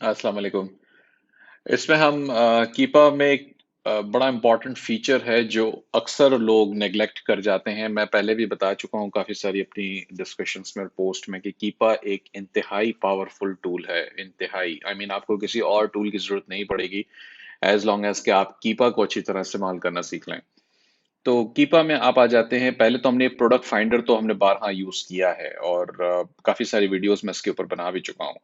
अस्सलाम वालेकुम। इसमें हम कीपा में एक बड़ा इम्पोर्टेंट फीचर है जो अक्सर लोग नेग्लेक्ट कर जाते हैं। मैं पहले भी बता चुका हूँ काफ़ी सारी अपनी डिस्कशंस में और पोस्ट में कि कीपा एक इंतहाई पावरफुल टूल है। इंतहाई आपको किसी और टूल की ज़रूरत नहीं पड़ेगी एज लॉन्ग एज कि आप कीपा को अच्छी तरह इस्तेमाल करना सीख लें। तो कीपा में आप आ जाते हैं। पहले तो हमने प्रोडक्ट फाइंडर तो हमने बारहा यूज किया है और काफी सारी वीडियोस में इसके ऊपर बना भी चुका हूँ।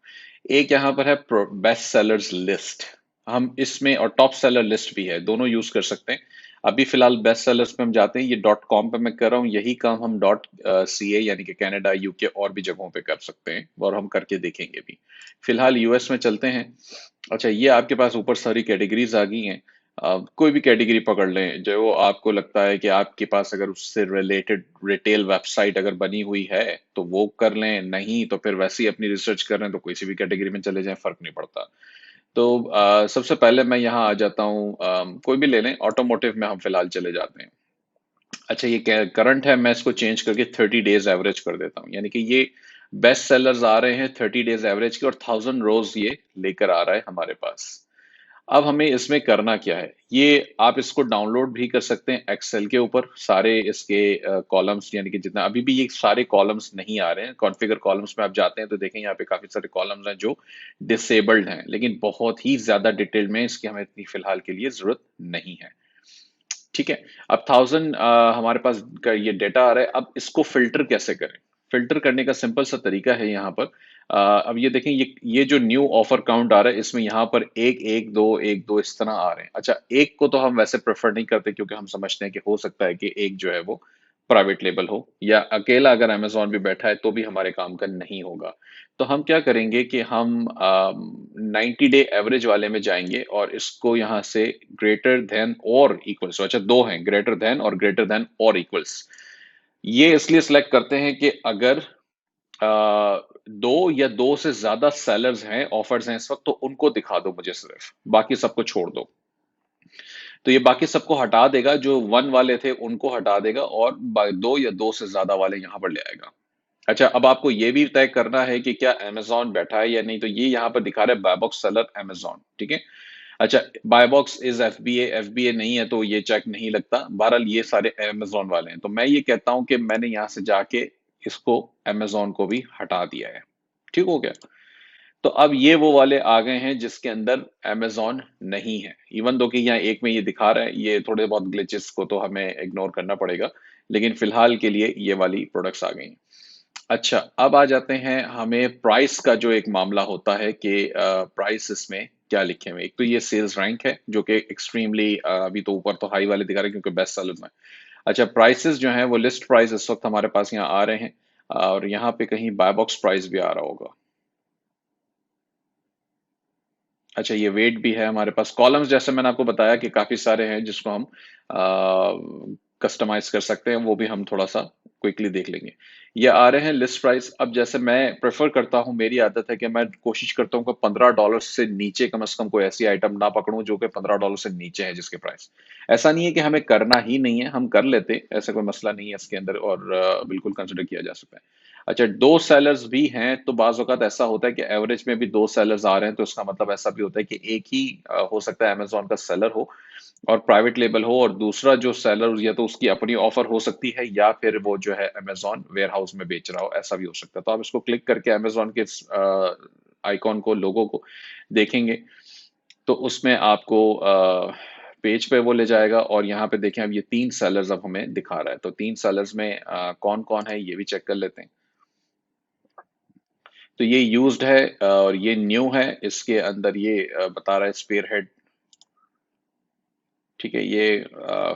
एक यहाँ पर है बेस्ट सेलर्स लिस्ट। हम इसमें और टॉप सेलर लिस्ट भी है, दोनों यूज कर सकते हैं। अभी फिलहाल बेस्ट सेलर्स पे हम जाते हैं। ये डॉट कॉम पे मैं कर रहा हूँ, यही काम हम डॉट सी ए यानी कि कनाडा यूके और भी जगहों पे कर सकते हैं और हम करके देखेंगे भी। फिलहाल यूएस में चलते हैं। अच्छा, ये आपके पास ऊपर सारी कैटेगरीज आ गई हैं। कोई भी कैटेगरी पकड़ लें जो आपको लगता है कि आपके पास अगर उससे रिलेटेड रिटेल वेबसाइट अगर बनी हुई है तो वो कर लें, नहीं तो फिर वैसे ही अपनी रिसर्च कर रहे हैं तो किसी भी कैटेगरी में चले जाएं, फर्क नहीं पड़ता। तो सबसे पहले मैं यहाँ आ जाता हूँ। कोई भी ले लें, ऑटोमोटिव में हम फिलहाल चले जाते हैं। अच्छा, ये करंट है, मैं इसको चेंज करके 30 डेज एवरेज कर देता हूँ, यानी कि ये बेस्ट सेलर्स आ रहे हैं 30 डेज एवरेज के और 1000 रोज ये लेकर आ रहा है हमारे पास। अब हमें इसमें करना क्या है, ये आप इसको डाउनलोड भी कर सकते हैं एक्सेल के ऊपर। सारे इसके कॉलम्स यानी कि जितना अभी भी ये सारे कॉलम्स नहीं आ रहे हैं, कॉन्फ़िगर कॉलम्स में आप जाते हैं तो देखें यहाँ पे काफी सारे कॉलम्स हैं जो डिसेबल्ड हैं, लेकिन बहुत ही ज्यादा डिटेल में इसकी हमें इतनी फिलहाल के लिए जरूरत नहीं है। ठीक है। अब 1000 हमारे पास का ये डेटा आ रहा है। अब इसको फिल्टर कैसे करें? फिल्टर करने का सिंपल सा तरीका है यहाँ पर। अब ये देखें, ये जो न्यू ऑफर काउंट आ रहा है इसमें यहाँ पर एक दो इस तरह आ रहे हैं। अच्छा, एक को तो हम वैसे प्रेफर नहीं करते क्योंकि हम समझते हैं कि हो सकता है कि एक जो है वो प्राइवेट लेबल हो या अकेला अगर अमेजोन भी बैठा है तो भी हमारे काम का नहीं होगा। तो हम क्या करेंगे कि हम 90 डे एवरेज वाले में जाएंगे और इसको यहाँ से ग्रेटर देन और इक्वल्स, अच्छा दो हैं, ग्रेटर देन और ग्रेटर देन और इक्वल्स। ये इसलिए सिलेक्ट करते हैं कि अगर दो या दो से ज्यादा सेलर्स हैं, ऑफर्स हैं इस वक्त, तो उनको दिखा दो मुझे, सिर्फ बाकी सबको छोड़ दो। तो ये बाकी सबको हटा देगा, जो वन वाले थे उनको हटा देगा और दो या दो से ज्यादा वाले यहां पर ले आएगा। अच्छा, अब आपको ये भी तय करना है कि क्या अमेजोन बैठा है या नहीं। तो ये यहाँ पर दिखा रहा है बाय बॉक्स सेलर अमेजोन, ठीक है। अच्छा, buy box is FBA, FBA नहीं है तो ये चेक नहीं लगता। बहरहाल ये सारे अमेजोन वाले हैं, तो मैं ये कहता हूं कि मैंने यहां से जाके इसको अमेजोन को भी हटा दिया है। ठीक हो गया। तो अब ये वो वाले आ गए हैं जिसके अंदर अमेजोन नहीं है। इवन दो कि यहाँ एक में ये दिखा रहा है, ये थोड़े बहुत ग्लिचेस को तो हमें इग्नोर करना पड़ेगा, लेकिन फिलहाल के लिए ये वाली प्रोडक्ट्स आ गई हैं। अच्छा, अब आ जाते हैं हमें प्राइस का जो एक मामला होता है कि प्राइस इसमें क्या लिखे हुए। एक तो ये सेल्स रैंक है जो कि एक्सट्रीमली अभी तो ऊपर तो हाई वाले दिखा रहे हैं क्योंकि बेस्ट सेलर में। अच्छा, प्राइसेस जो हैं वो लिस्ट प्राइस इस वक्त हमारे पास यहाँ आ रहे हैं और यहाँ पे कहीं बाय बॉक्स प्राइस भी आ रहा होगा। अच्छा, ये वेट भी है हमारे पास। कॉलम्स जैसे मैंने आपको बताया कि काफी सारे हैं जिसको हम कस्टमाइज कर सकते हैं, वो भी हम थोड़ा सा क्विकली देख लेंगे। ये आ रहे हैं लिस्ट प्राइस। अब जैसे मैं प्रेफर करता हूं, मेरी आदत है कि मैं कोशिश करता हूं कि $15 से नीचे कम से कम कोई ऐसी आइटम ना पकड़ूं जो कि $15 से नीचे है जिसके प्राइस। ऐसा नहीं है कि हमें करना ही नहीं है, हम कर लेते, ऐसा कोई मसला नहीं है इसके अंदर और बिल्कुल कंसिडर किया जा सकता है। अच्छा, दो सेलर्स भी हैं तो बाज औक़ात ऐसा होता है कि एवरेज में भी दो सेलर्स आ रहे हैं, तो इसका मतलब ऐसा भी होता है कि एक ही हो सकता है अमेजोन का सेलर हो और प्राइवेट लेबल हो, और दूसरा जो सेलर या तो उसकी अपनी ऑफर हो सकती है या फिर वो जो है अमेजोन वेयर हाउस में बेच रहा हो, ऐसा भी हो सकता है। तो आप इसको क्लिक करके अमेजोन के आइकॉन को, लोगो को देखेंगे तो उसमें आपको पेज पे वो ले जाएगा और यहाँ पे देखें, अब ये तीन सेलर्स अब हमें दिखा रहा है। तो तीन सेलर्स में कौन कौन है ये भी चेक कर लेते हैं। तो ये यूज्ड है और ये न्यू है। इसके अंदर ये बता रहा है स्पेयर हेड, ठीक है। ये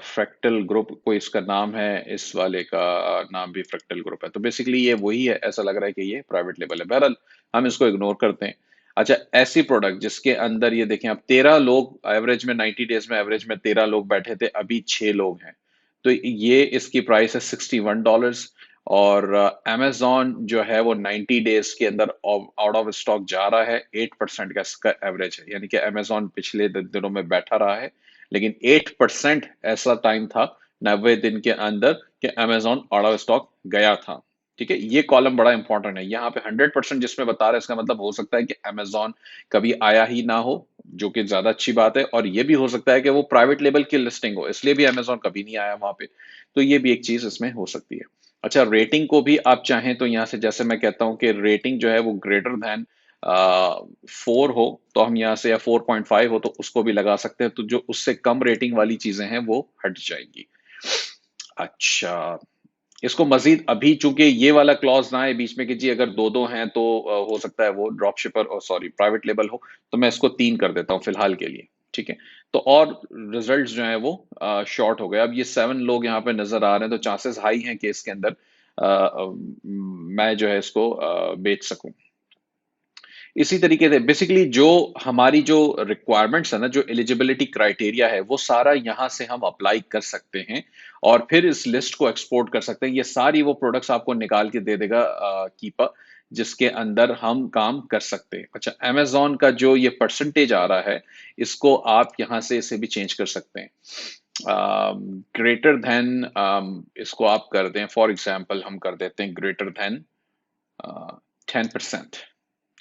फ्रैक्टल ग्रुप कोई इसका नाम है, इस वाले का नाम भी फ्रैक्टल ग्रुप है। तो बेसिकली ये वही है, ऐसा लग रहा है कि ये प्राइवेट लेबल है। बहरहाल हम इसको इग्नोर करते हैं। अच्छा, ऐसी प्रोडक्ट जिसके अंदर ये देखें, अब 13 लोग एवरेज में, 90 डेज में एवरेज में 13 लोग बैठे थे, अभी 6 लोग हैं। तो ये इसकी प्राइस है $61। और अमेजोन जो है वो 90 डेज के अंदर आउट ऑफ स्टॉक जा रहा है। 8% का इसका एवरेज है, यानी कि अमेजोन पिछले दिनों में बैठा रहा है, लेकिन 8% ऐसा टाइम था 90 दिन के अंदर कि अमेजोन आउट ऑफ स्टॉक गया था। ठीक है, ये कॉलम बड़ा इंपॉर्टेंट है। यहाँ पे 100% जिसमें बता रहा है, इसका मतलब हो सकता है कि अमेजोन कभी आया ही ना हो, जो कि ज्यादा अच्छी बात है। और ये भी हो सकता है कि वो प्राइवेट लेवल की लिस्टिंग हो, इसलिए भी अमेजोन कभी नहीं आया वहां पे। तो ये भी एक चीज इसमें हो सकती है। अच्छा, रेटिंग को भी आप चाहें तो यहाँ से, जैसे मैं कहता हूँ कि रेटिंग जो है वो ग्रेटर देन 4 हो, तो हम यहाँ से, या 4.5 हो तो उसको भी लगा सकते हैं। तो जो उससे कम रेटिंग वाली चीजें हैं वो हट जाएंगी। अच्छा, इसको मजीद अभी चूंकि ये वाला क्लॉज ना है बीच में कि जी अगर दो दो हैं तो हो सकता है वो ड्रॉप शिपर, और सॉरी प्राइवेट लेबल हो, तो मैं इसको 3 कर देता हूँ फिलहाल के लिए। ठीक है, तो और रिजल्ट्स जो है वो शॉर्ट हो गए। अब ये 7 लोग यहाँ पे नजर आ रहे हैं, तो चांसेस हाई हैं कि इसके अंदर मैं जो है इसको बेच सकूं। इसी तरीके से बेसिकली जो हमारी जो रिक्वायरमेंट्स है ना, जो एलिजिबिलिटी क्राइटेरिया है, वो सारा यहाँ से हम अप्लाई कर सकते हैं और फिर इस लिस्ट को एक्सपोर्ट कर सकते हैं। ये सारी वो प्रोडक्ट्स आपको निकाल के दे देगा कीपा, जिसके अंदर हम काम कर सकते हैं। अच्छा, अमेजोन का जो ये परसेंटेज आ रहा है, इसको आप यहाँ से इसे भी चेंज कर सकते हैं। ग्रेटर देन, इसको आप कर दें, फॉर एग्जाम्पल हम कर देते हैं ग्रेटर देन 10%।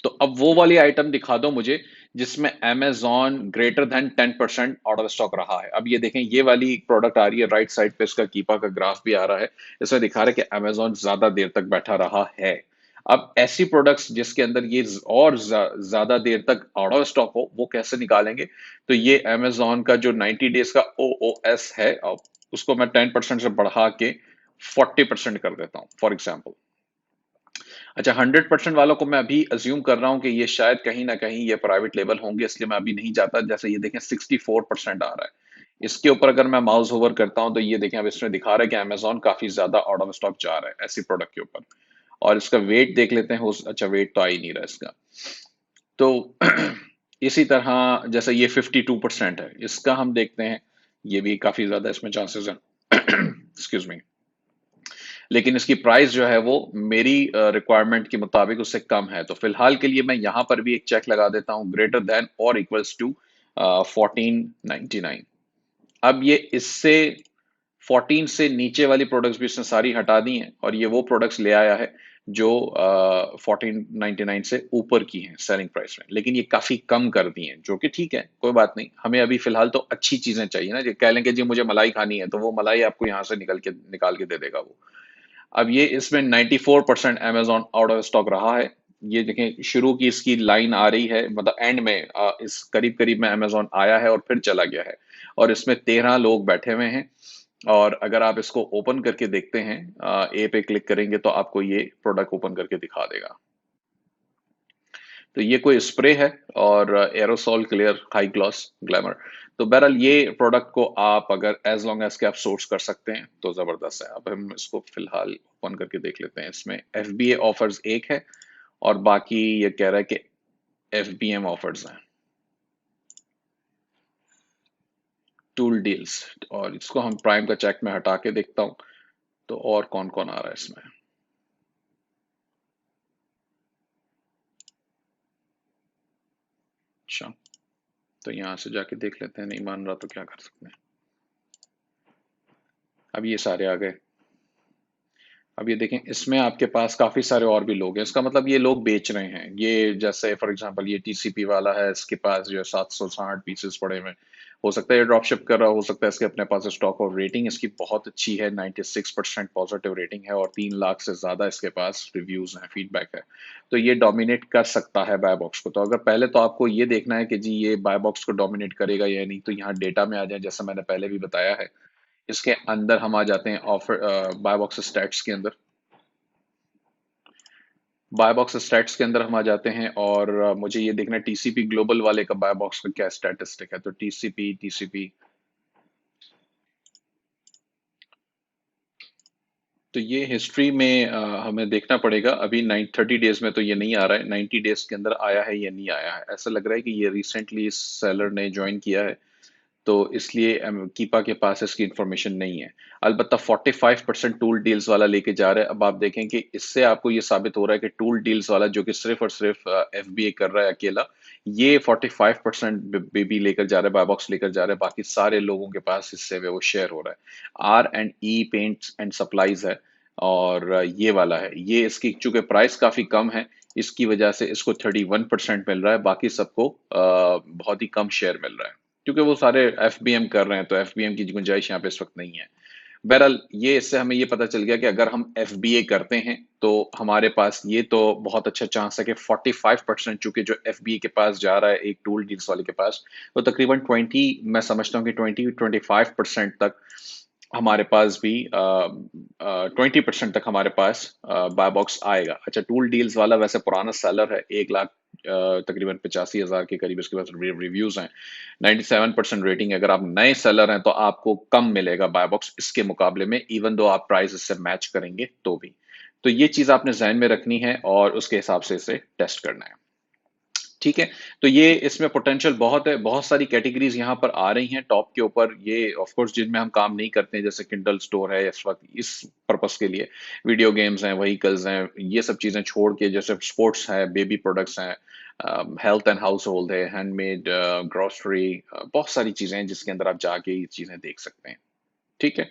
तो अब वो वाली आइटम दिखा दो मुझे जिसमें Amazon greater than 10% out of stock रहा है। अब ये देखें, ये वाली प्रोडक्ट आ रही है राइट साइड पे, इसका कीपा का ग्राफ भी आ रहा है। इसमें दिखा रहा है कि अमेजोन ज्यादा देर तक बैठा रहा है। अब ऐसी प्रोडक्ट्स जिसके अंदर ये और ज्यादा देर तक आउट ऑफ स्टॉक हो, वो कैसे निकालेंगे? तो ये अमेजोन का जो 90 डेज का OOS है, अब उसको मैं 10% से बढ़ा के 40% कर देता हूँ फॉर एग्जाम्पल। अच्छा, 100% वालों को मैं अभी अज्यूम कर रहा हूँ कि ये शायद कहीं ना कहीं ये प्राइवेट लेवल होंगे, इसलिए मैं अभी नहीं जाता। जैसे ये देखें 64% आ रहा है। इसके ऊपर अगर मैं माउस ओवर करता हूँ तो ये देखें, अब इसमें दिखा रहा है कि अमेजोन काफी ज्यादा आउट ऑफ स्टॉक जा रहा है ऐसी प्रोडक्ट के ऊपर। और इसका वेट देख लेते हैं, हो अच्छा वेट तो आ ही नहीं रहा इसका। तो इसी तरह जैसे ये 52% है, इसका हम देखते हैं, ये भी काफी ज्यादा इसमें चांसेस हैं। Excuse me. लेकिन इसकी प्राइस जो है वो मेरी रिक्वायरमेंट के मुताबिक उससे कम है। तो फिलहाल के लिए मैं यहां पर भी एक चेक लगा देता हूं, ग्रेटर देन और इक्वल्स टू 1499। अब ये इससे 14 से नीचे वाली प्रोडक्ट्स भी इसने सारी हटा दी हैं, और ये वो प्रोडक्ट्स ले आया है जो 1499 से ऊपर की हैं सेलिंग प्राइस में। लेकिन ये काफी कम कर दी हैं, जो कि ठीक है, कोई बात नहीं। हमें अभी फिलहाल तो अच्छी चीजें चाहिए ना, जो कह लेंगे जी मुझे मलाई खानी है, तो वो मलाई आपको यहाँ से निकाल के दे देगा वो। अब ये इसमें 94% अमेजोन आउट ऑफ स्टॉक रहा है। ये देखें, शुरू की इसकी लाइन आ रही है, मतलब एंड में इस करीब करीब में अमेजोन आया है और फिर चला गया है। और इसमें 13 लोग बैठे हुए हैं। और अगर आप इसको ओपन करके देखते हैं, ए पे क्लिक करेंगे तो आपको ये प्रोडक्ट ओपन करके दिखा देगा। तो ये कोई स्प्रे है, और aerosol clear high gloss glamour. तो बहरहाल ये प्रोडक्ट को आप अगर एज लॉन्ग एज के आप सोर्स कर सकते हैं तो जबरदस्त है। अब हम इसको फिलहाल ओपन करके देख लेते हैं। इसमें FBA ऑफर्स एक है, और बाकी ये कह रहा है कि FBM ऑफर्स हैं, टूल डील्स। और इसको हम प्राइम का चेक में हटा के देखता हूं, तो और कौन कौन आ रहा है इसमें। अच्छा, तो यहां से जाके देख लेते हैं, नहीं मान रहा तो क्या कर सकते हैं। अब ये सारे आ गए। अब ये देखें, इसमें आपके पास काफी सारे और भी लोग हैं, इसका मतलब ये लोग बेच रहे हैं। ये जैसे फॉर एग्जांपल ये TCP वाला है, इसके पास जो है 760 पीसेस पड़े हुए हैं। हो सकता है ये ड्रॉप शिप कर रहा हो सकता है इसके अपने पास स्टॉक। और रेटिंग इसकी बहुत अच्छी है, 96% पॉजिटिव रेटिंग है, और 3 लाख से ज्यादा इसके पास रिव्यूज हैं, फीडबैक है। तो ये डोमिनेट कर सकता है बाय बॉक्स को। तो अगर पहले तो आपको ये देखना है कि जी ये बाय बॉक्स को डोमिनेट करेगा या नहीं, तो यहाँ डेटा में आ जाए, जैसा मैंने पहले भी बताया है। इसके अंदर हम आ जाते हैं ऑफर बाय बॉक्स स्टैट्स के अंदर। बाय बॉक्स स्टैट्स के अंदर हम आ जाते हैं, और मुझे ये देखना है TCP ग्लोबल वाले का बाय बॉक्स का क्या स्टैटिस्टिक है। तो TCP तो ये हिस्ट्री में हमें देखना पड़ेगा। अभी 930 डेज में तो ये नहीं आ रहा है, 90 डेज के अंदर आया है या नहीं आया है। ऐसा लग रहा है कि ये रिसेंटली इस सेलर ने ज्वाइन किया है, तो इसलिए कीपा के पास इसकी इंफॉर्मेशन नहीं है। अलबत्ता 45% टूल डील्स वाला लेके जा रहा है। अब आप देखें कि इससे आपको ये साबित हो रहा है कि टूल डील्स वाला, जो कि सिर्फ और सिर्फ FBA कर रहा है अकेला, ये 45% भी लेकर जा रहा है, बाय बॉक्स लेकर जा रहा है। बाकी सारे लोगों के पास हिस्से में वो शेयर हो रहा है। R&E पेंट्स एंड सप्लाईज है, और ये वाला है, ये इसकी चूंकि प्राइस काफी कम है, इसकी वजह से इसको 31% मिल रहा है, बाकी सबको बहुत ही कम शेयर मिल रहा है, क्योंकि वो सारे एफबीएम कर रहे हैं, तो एफबीएम की गुंजाइश यहाँ पे इस वक्त नहीं है। बहरहाल ये इससे हमें ये पता चल गया कि अगर हम एफबीए करते हैं तो हमारे पास ये तो बहुत अच्छा चांस है कि 45%, चूंकि जो एफबीए के पास जा रहा है एक टूल डील्स वाले के पास, तो तकरीबन 20, मैं समझता हूँ कि 20-25% तक हमारे पास भी 20% तक हमारे पास बाय बॉक्स आएगा। अच्छा, टूल डील्स वाला वैसे पुराना सेलर है, 1 लाख तकरीबन 85,000 के करीब इसके पास रिव्यूज हैं, 97% रेटिंग है। अगर आप नए सेलर हैं तो आपको कम मिलेगा बाय बॉक्स इसके मुकाबले में, इवन दो आप प्राइस इससे मैच करेंगे तो भी। तो ये चीज आपने जहन में रखनी है और उसके हिसाब से इसे टेस्ट करना है। ठीक है, तो ये इसमें पोटेंशियल बहुत है, बहुत सारी कैटेगरीज यहाँ पर आ रही हैं टॉप के ऊपर, ये ऑफ कोर्स जिनमें हम काम नहीं करते हैं, जैसे किंडल स्टोर है इस वक्त इस पर्पस के लिए, वीडियो गेम्स हैं, व्हीकल्स हैं, ये सब चीजें छोड़ के जैसे स्पोर्ट्स है, बेबी प्रोडक्ट्स हैं, हेल्थ एंड हाउस होल्ड है, हैंडमेड, ग्रोसरी, बहुत सारी चीजें हैं जिसके अंदर आप जाके ये चीजें देख सकते हैं। ठीक है।